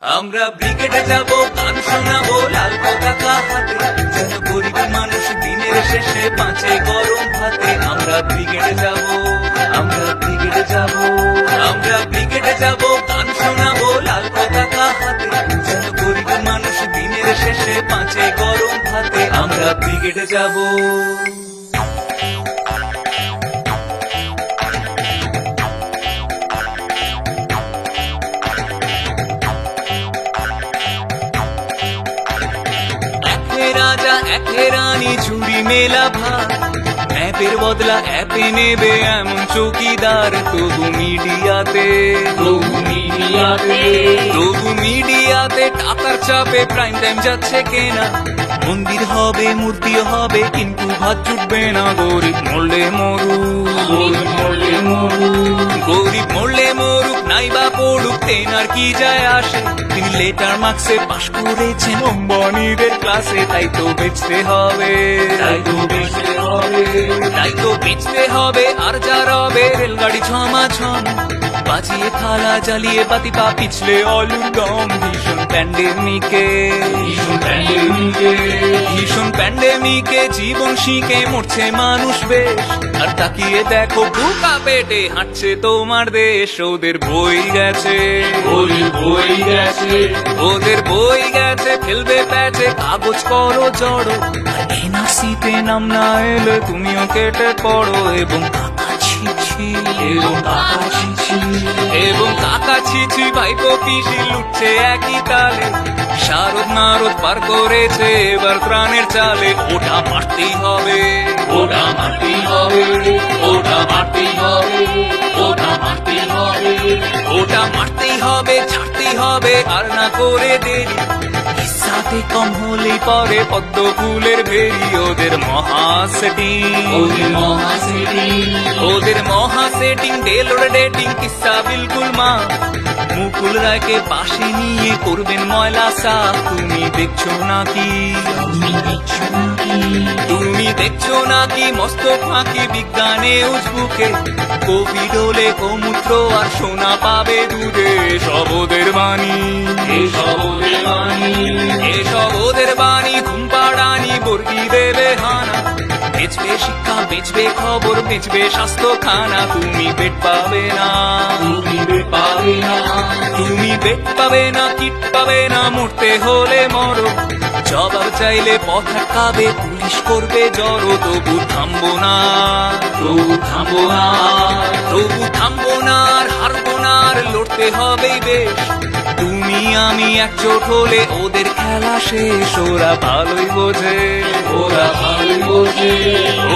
আমরা ব্রিগেডে যাব, গান শোনাবো লাল পতাকা হাতে, যেন গরিব মানুষ দিনের শেষে বাঁচে গরম ভাতে। আমরা ব্রিগেডে যাব, আমরা ব্রিগেডে যাব, আমরা ব্রিগেডে যাব, গান শোনাবো লাল পতাকা হাতে, যেন গরিব মানুষ দিনের শেষে বাঁচে গরম ভাতে। আমরা ব্রিগেডে যাব। রাজা একে রানী ঝুড়ি মেলা ভাত, ম্যাপের বদলা অ্যাপে নেবে এমন চৌকিদার। তবু মিডিয়াতে, তবু মিডিয়াতে, তবু মিডিয়াতে টাকার চাপে প্রাইম টাইম যাচ্ছে কেনা। মন্দির হবে, মূর্তি হবে, কিন্তু ভাত জুটবে না। গরিব মরলে মরুক, গরিব মরলে মরুক, গরিব মরলে মরুক, নাইবা পড়ুক, তেনার কি যায় আসে। তিনি লেটার মার্কসে পাশ করেছেন অম্বানীদের ক্লাসে। তাই তো বেচতে হবে, তাই তো বেচতে হবে, তাই তো বেচতে হবে। আর যা রবে রেলগাড়ি ঝমাঝম, বাজিয়ে থালা জ্বালিয়ে বাতি পা পিছলে অলুর দম। ভীষণ প্যান্ডেমিকে, ভীষণ প্যান্ডেমিকে, ভীষণ প্যান্ডেমিকে জীবন শিখে মরছে মানুষ বেশ। আর তাকিয়ে দেখো বুকা পেটে হাঁটছে তোমার দেশ। ওদের বই গেছে, ওদের বই গেছে, ওদের বই গেছে, ফেলবে প্যাচে কাগজ করো জড়ো। এনআরসিতে নাম না এলে তুমিও কেটে পড়ো। এবং কাকা ছিছি, এবং কাকা ছিছি, এবং কাকা ছিছি, ভাইপো পিসি লুটছে একই তালে। শারদ নারদ পার করেছে এবার প্রাণের চালে। ওটা মারতেই হবে, ওটা মারতেই হবে, ওটা মারতেই হবে, ওটা মারতেই হবে, ওটা মারতেই হবে, ছাড়তেই হবে আর না করে দেরি। সাথে কম হলেই পরে পদ্ম ফুলের ভেরি। ওদের মহা সেটিং, ওদের মহা সেটিং, ওদের মহা সেটিং, ডেলোর ডেটিং কিসা বিলকুল মা। মুকুল রায়কে পাশে নিয়ে করবেন ময়লা সাফ। তুমি দেখছো নাকি, তুমি দেখছো নাকি, তুমি দেখছো নাকি মস্ত ফাঁকি বিজ্ঞানে উজবুকে। কোভিড হলে গোমূত্র আর সোনা পাবে দুধে। সব ওদের বাণী, এসব ওদের বাণী, এসব ওদের বাণী। ঘুমপাড়ানি বর্গি দেবে হানা, বেচবে শিক্ষা, বেচবে খবর, বেচবে স্বাস্থ্য খানা। তুমি পেট পাবে না, তুমি পেট পাবে না, তুমি পেট পাবে না, কিট পাবে না, মরতে হলে মরো। জবাব চাইলে পথ আটকাবে, পুলিশ করবে জড়ো। তবু থামবো না, তবু থামবো না, তবু থামবো না, আর হারবো না, আর লড়তে হবেই বেশ। তুমি আমি একজোট হলে ওদের খেলা শেষ। ওরা ভালোই বোঝে, ওরা ভালোই বোঝে,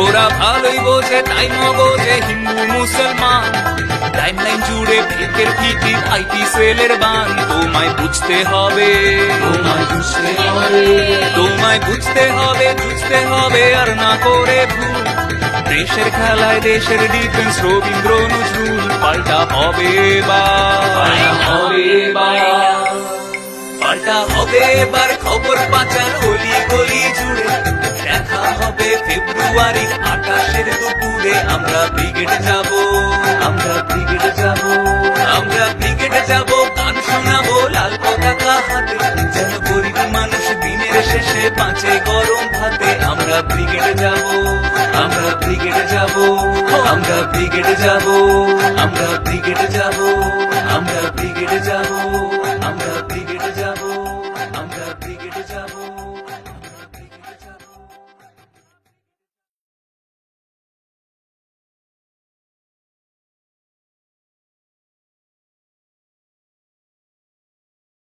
ওরা ভালোই বোঝে, তাই মগজে হিন্দু মুসলমান। টাইমলাইন জুড়ে ফেকের ভিটি, আইটি সেলের বান। তোমায় বুঝতে হবে, তোমায় বুঝতে হবে, তোমায় বুঝতে হবে, বুঝতে হবে আর না করে ভুল। দেশের খেলায় দেশের ডিফেন্স রবীন্দ্র নজরুল। পাল্টা হবে এবার, পাল্টা হবে এবার, পাল্টা হবে এবার। খবর পাচার অলি গলি জুড়ে, দেখা হবে ফেব্রুয়ারির 28 দুপুরে। আমরা ব্রিগেডে যাব, আমরা ব্রিগেডে যাব, আমরা ব্রিগেডে যাব, গান শোনাবো লাল পতাকা হাতে, যেন গরিব মানুষ দিনের শেষে বাঁচে গরম ভাতে। আমরা ব্রিগেডে যাব, আমরা ব্রিগেডে যাব, আমরা ব্রিগেডে যাব, আমরা ব্রিগেডে যাব, আমরা ব্রিগেডে যাব।